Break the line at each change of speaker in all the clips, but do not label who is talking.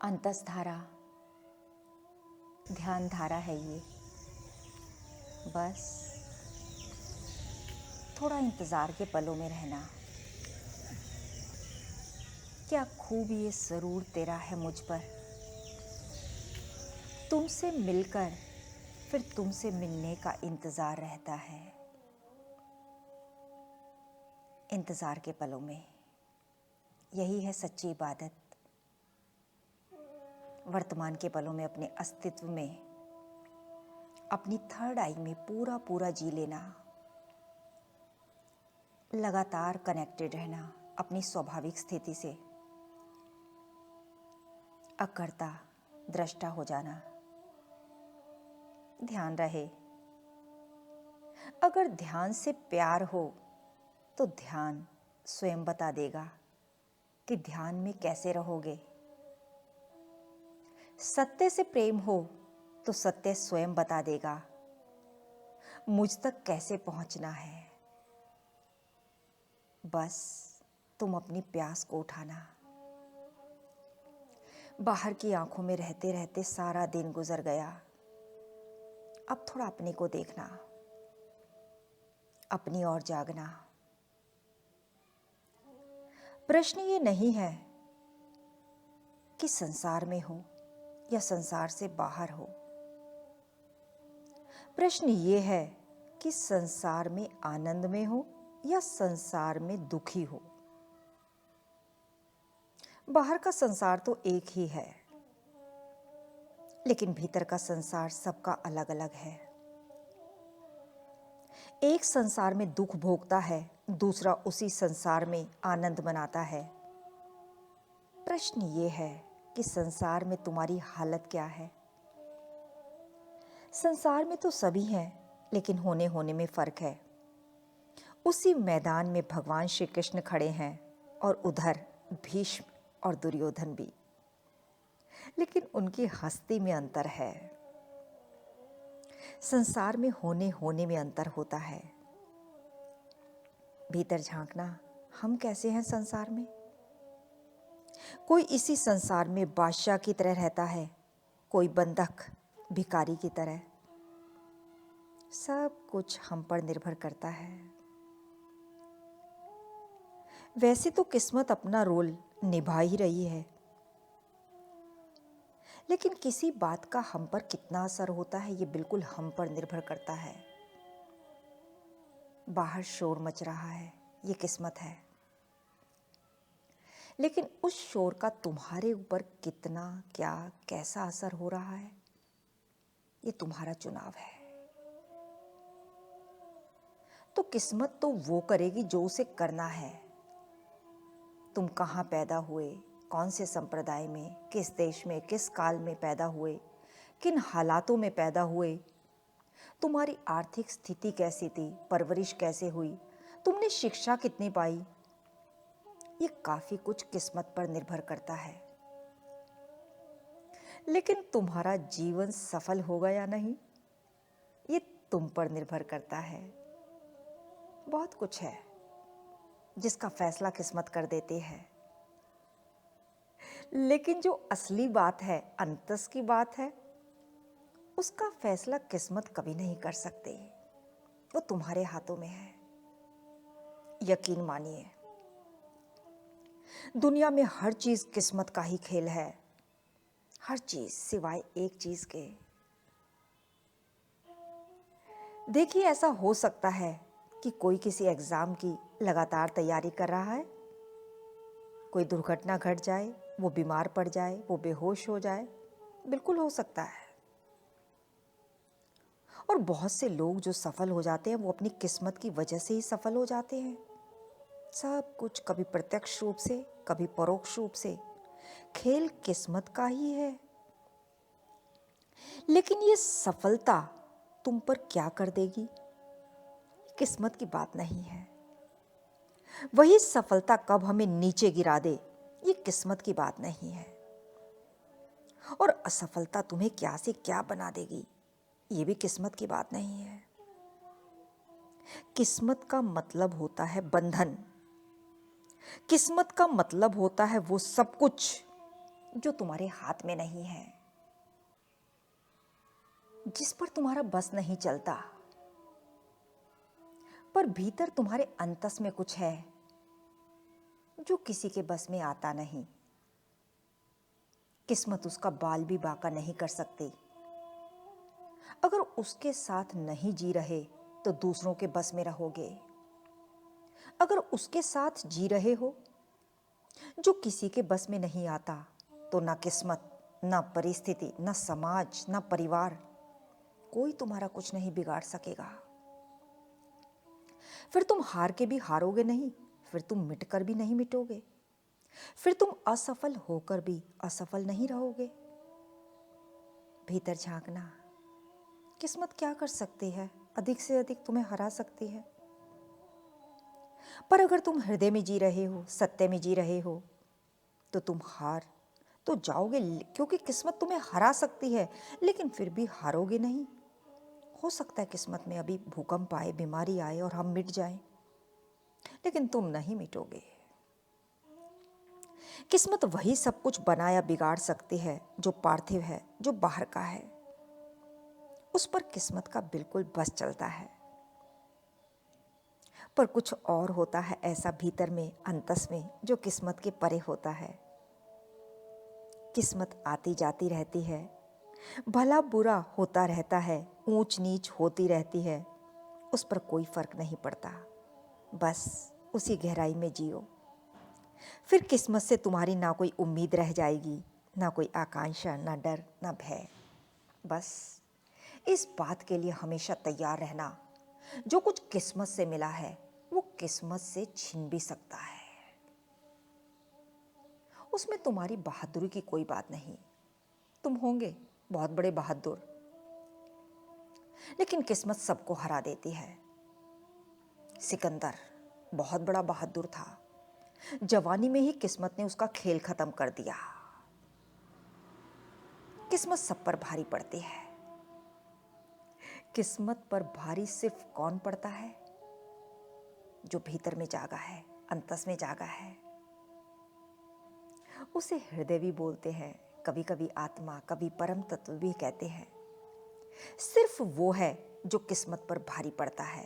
अंतसधारा ध्यान धारा है ये। बस थोड़ा इंतज़ार के पलों में रहना। क्या खूब ये सरूर तेरा है मुझ पर, तुमसे मिलकर फिर तुमसे मिलने का इंतज़ार रहता है। इंतज़ार के पलों में यही है सच्ची इबादत। वर्तमान के पलों में अपने अस्तित्व में, अपनी थर्ड आई में पूरा पूरा जी लेना। लगातार कनेक्टेड रहना अपनी स्वाभाविक स्थिति से। अकर्ता दृष्टा हो जाना। ध्यान रहे, अगर ध्यान से प्यार हो तो ध्यान स्वयं बता देगा कि ध्यान में कैसे रहोगे। सत्य से प्रेम हो तो सत्य स्वयं बता देगा मुझ तक कैसे पहुंचना है। बस तुम अपनी प्यास को उठाना। बाहर की आंखों में रहते रहते सारा दिन गुजर गया। अब थोड़ा अपने को देखना, अपनी ओर जागना। प्रश्न ये नहीं है कि संसार में हो या संसार से बाहर हो। प्रश्न ये है कि संसार में आनंद में हो या संसार में दुखी हो। बाहर का संसार तो एक ही है, लेकिन भीतर का संसार सबका अलग अलग है। एक संसार में दुख भोगता है, दूसरा उसी संसार में आनंद मनाता है। प्रश्न ये है कि संसार में तुम्हारी हालत क्या है। संसार में तो सभी हैं, लेकिन होने होने में फर्क है। उसी मैदान में भगवान श्री कृष्ण खड़े हैं और उधर भीष्म और दुर्योधन भी, लेकिन उनकी हस्ती में अंतर है। संसार में होने होने में अंतर होता है। भीतर झांकना, हम कैसे हैं संसार में। कोई इसी संसार में बादशाह की तरह रहता है, कोई बंधक भिखारी की तरह। सब कुछ हम पर निर्भर करता है। वैसे तो किस्मत अपना रोल निभा ही रही है, लेकिन किसी बात का हम पर कितना असर होता है ये बिल्कुल हम पर निर्भर करता है। बाहर शोर मच रहा है, ये किस्मत है, लेकिन उस शोर का तुम्हारे ऊपर कितना, क्या, कैसा असर हो रहा है, ये तुम्हारा चुनाव है। तो किस्मत तो वो करेगी जो उसे करना है। तुम कहाँ पैदा हुए, कौन से संप्रदाय में, किस देश में, किस काल में पैदा हुए, किन हालातों में पैदा हुए, तुम्हारी आर्थिक स्थिति कैसी थी, परवरिश कैसे हुई, तुमने शिक्षा कितनी पाई, ये काफी कुछ किस्मत पर निर्भर करता है। लेकिन तुम्हारा जीवन सफल होगा या नहीं, ये तुम पर निर्भर करता है। बहुत कुछ है जिसका फैसला किस्मत कर देती है, लेकिन जो असली बात है, अंतस की बात है, उसका फैसला किस्मत कभी नहीं कर सकती। वो तुम्हारे हाथों में है। यकीन मानिए, दुनिया में हर चीज किस्मत का ही खेल है। हर चीज सिवाय एक चीज के। देखिए, ऐसा हो सकता है कि कोई किसी एग्जाम की लगातार तैयारी कर रहा है, कोई दुर्घटना घट जाए, वो बीमार पड़ जाए, वो बेहोश हो जाए, बिल्कुल हो सकता है। और बहुत से लोग जो सफल हो जाते हैं वो अपनी किस्मत की वजह से ही सफल हो जाते हैं। सब कुछ कभी प्रत्यक्ष रूप से, कभी परोक्ष रूप से खेल किस्मत का ही है। लेकिन ये सफलता तुम पर क्या कर देगी, किस्मत की बात नहीं है। वही सफलता कब हमें नीचे गिरा दे, ये किस्मत की बात नहीं है। और असफलता तुम्हें क्या से क्या बना देगी, ये भी किस्मत की बात नहीं है। किस्मत का मतलब होता है बंधन। किस्मत का मतलब होता है वो सब कुछ जो तुम्हारे हाथ में नहीं है, जिस पर तुम्हारा बस नहीं चलता, पर भीतर तुम्हारे अंतस में कुछ है जो किसी के बस में आता नहीं। किस्मत उसका बाल भी बांका नहीं कर सकती। अगर उसके साथ नहीं जी रहे तो दूसरों के बस में रहोगे। अगर उसके साथ जी रहे हो जो किसी के बस में नहीं आता, तो ना किस्मत, ना परिस्थिति, ना समाज, ना परिवार, कोई तुम्हारा कुछ नहीं बिगाड़ सकेगा। फिर तुम हार के भी हारोगे नहीं, फिर तुम मिटकर भी नहीं मिटोगे, फिर तुम असफल होकर भी असफल नहीं रहोगे। भीतर झांकना, किस्मत क्या कर सकती है? अधिक से अधिक तुम्हें हरा सकती है। पर अगर तुम हृदय में जी रहे हो, सत्य में जी रहे हो, तो तुम हार तो जाओगे, क्योंकि किस्मत तुम्हें हरा सकती है, लेकिन फिर भी हारोगे नहीं। हो सकता है किस्मत में अभी भूकंप आए, बीमारी आए और हम मिट जाएं, लेकिन तुम नहीं मिटोगे। किस्मत वही सब कुछ बनाया बिगाड़ सकती है जो पार्थिव है, जो बाहर का है। उस पर किस्मत का बिल्कुल बस चलता है। पर कुछ और होता है ऐसा भीतर में, अंतस में, जो किस्मत के परे होता है। किस्मत आती जाती रहती है, भला बुरा होता रहता है, ऊंच नीच होती रहती है, उस पर कोई फर्क नहीं पड़ता। बस उसी गहराई में जियो। फिर किस्मत से तुम्हारी ना कोई उम्मीद रह जाएगी, ना कोई आकांक्षा, ना डर, ना भय। बस इस बात के लिए हमेशा तैयार रहना, जो कुछ किस्मत से मिला है वो किस्मत से छीन भी सकता है। उसमें तुम्हारी बहादुरी की कोई बात नहीं। तुम होंगे बहुत बड़े बहादुर, लेकिन किस्मत सबको हरा देती है। सिकंदर बहुत बड़ा बहादुर था, जवानी में ही किस्मत ने उसका खेल खत्म कर दिया। किस्मत सब पर भारी पड़ती है। किस्मत पर भारी सिर्फ कौन पड़ता है? जो भीतर में जागा है, अंतस में जागा है। उसे हृदय भी बोलते हैं, कभी कभी आत्मा, कभी परम तत्व भी कहते हैं। सिर्फ वो है जो किस्मत पर भारी पड़ता है।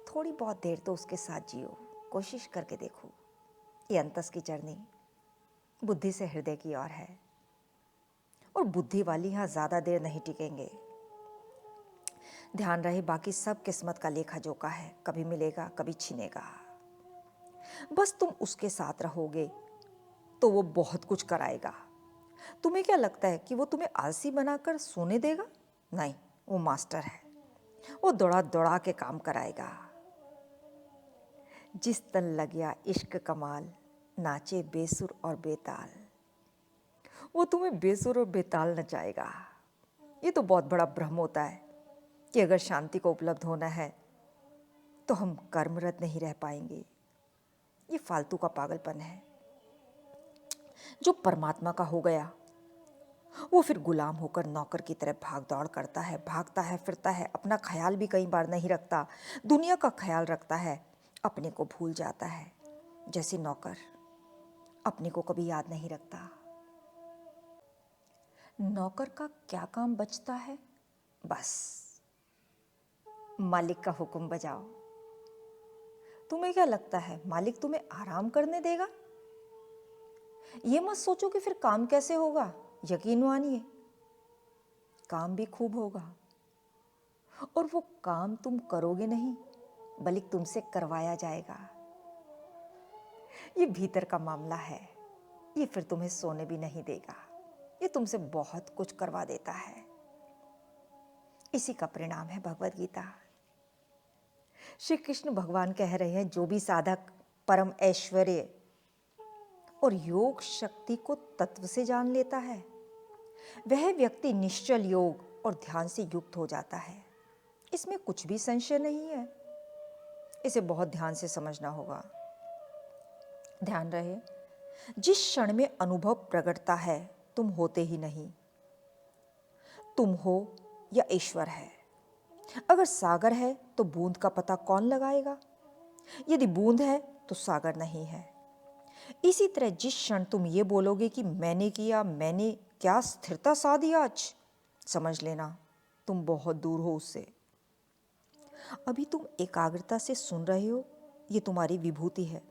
थोड़ी बहुत देर तो उसके साथ जियो, कोशिश करके देखो। ये अंतस की जर्नी बुद्धि से हृदय की ओर है, और बुद्धि वाली यहां ज्यादा देर नहीं टिकेंगे। ध्यान रहे, बाकी सब किस्मत का लेखा जोखा है, कभी मिलेगा कभी छीनेगा। बस तुम उसके साथ रहोगे तो वो बहुत कुछ कराएगा। तुम्हें क्या लगता है कि वो तुम्हें आलसी बनाकर सोने देगा? नहीं, वो मास्टर है। वो दौड़ा दौड़ा के काम कराएगा। जिस तन लग गया इश्क कमाल, नाचे बेसुर और बेताल। वो तुम्हें बेसुर और बेताल नचाएगा। ये तो बहुत बड़ा भ्रम होता है कि अगर शांति को उपलब्ध होना है तो हम कर्मरत नहीं रह पाएंगे। ये फालतू का पागलपन है। जो परमात्मा का हो गया वो फिर गुलाम होकर नौकर की तरह भाग दौड़ करता है, भागता है, फिरता है, अपना ख्याल भी कई बार नहीं रखता, दुनिया का ख्याल रखता है, अपने को भूल जाता है। जैसे नौकर अपने को कभी याद नहीं रखता। नौकर का क्या काम बचता है? बस मालिक का हुक्म बजाओ। तुम्हें क्या लगता है मालिक तुम्हें आराम करने देगा? ये मत सोचो कि फिर काम कैसे होगा। यकीन मानिए, काम भी खूब होगा, और वो काम तुम करोगे नहीं, बल्कि तुमसे करवाया जाएगा। ये भीतर का मामला है। ये फिर तुम्हें सोने भी नहीं देगा। ये तुमसे बहुत कुछ करवा देता है। इसी का परिणाम है भगवद गीता। श्री कृष्ण भगवान कह रहे हैं, जो भी साधक परम ऐश्वर्य और योग शक्ति को तत्व से जान लेता है, वह व्यक्ति निश्चल योग और ध्यान से युक्त हो जाता है। इसमें कुछ भी संशय नहीं है। इसे बहुत ध्यान से समझना होगा। ध्यान रहे, जिस क्षण में अनुभव प्रकटता है, तुम होते ही नहीं। तुम हो या ईश्वर है। अगर सागर है तो बूंद का पता कौन लगाएगा? यदि बूंद है तो सागर नहीं है। इसी तरह जिस क्षण तुम ये बोलोगे कि मैंने किया, मैंने क्या स्थिरता सा दी आज, समझ लेना तुम बहुत दूर हो उससे। अभी तुम एकाग्रता से सुन रहे हो, ये तुम्हारी विभूति है।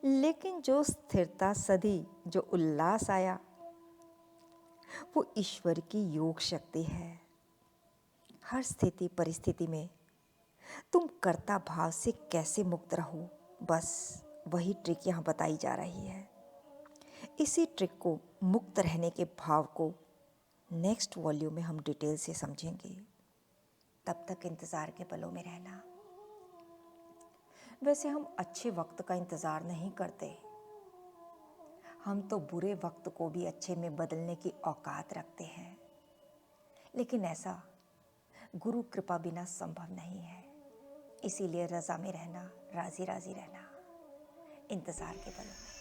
लेकिन जो स्थिरता सधी, जो उल्लास आया, वो ईश्वर की योग शक्ति है। हर स्थिति परिस्थिति में तुम कर्ता भाव से कैसे मुक्त रहो, बस वही ट्रिक यहाँ बताई जा रही है। इसी ट्रिक को, मुक्त रहने के भाव को, नेक्स्ट वॉल्यूम में हम डिटेल से समझेंगे। तब तक इंतज़ार के पलों में रहना। वैसे हम अच्छे वक्त का इंतज़ार नहीं करते, हम तो बुरे वक्त को भी अच्छे में बदलने की औकात रखते हैं। लेकिन ऐसा गुरु कृपा बिना संभव नहीं है। इसीलिए रज़ा में रहना, राज़ी राज़ी रहना, इंतज़ार के पलों में।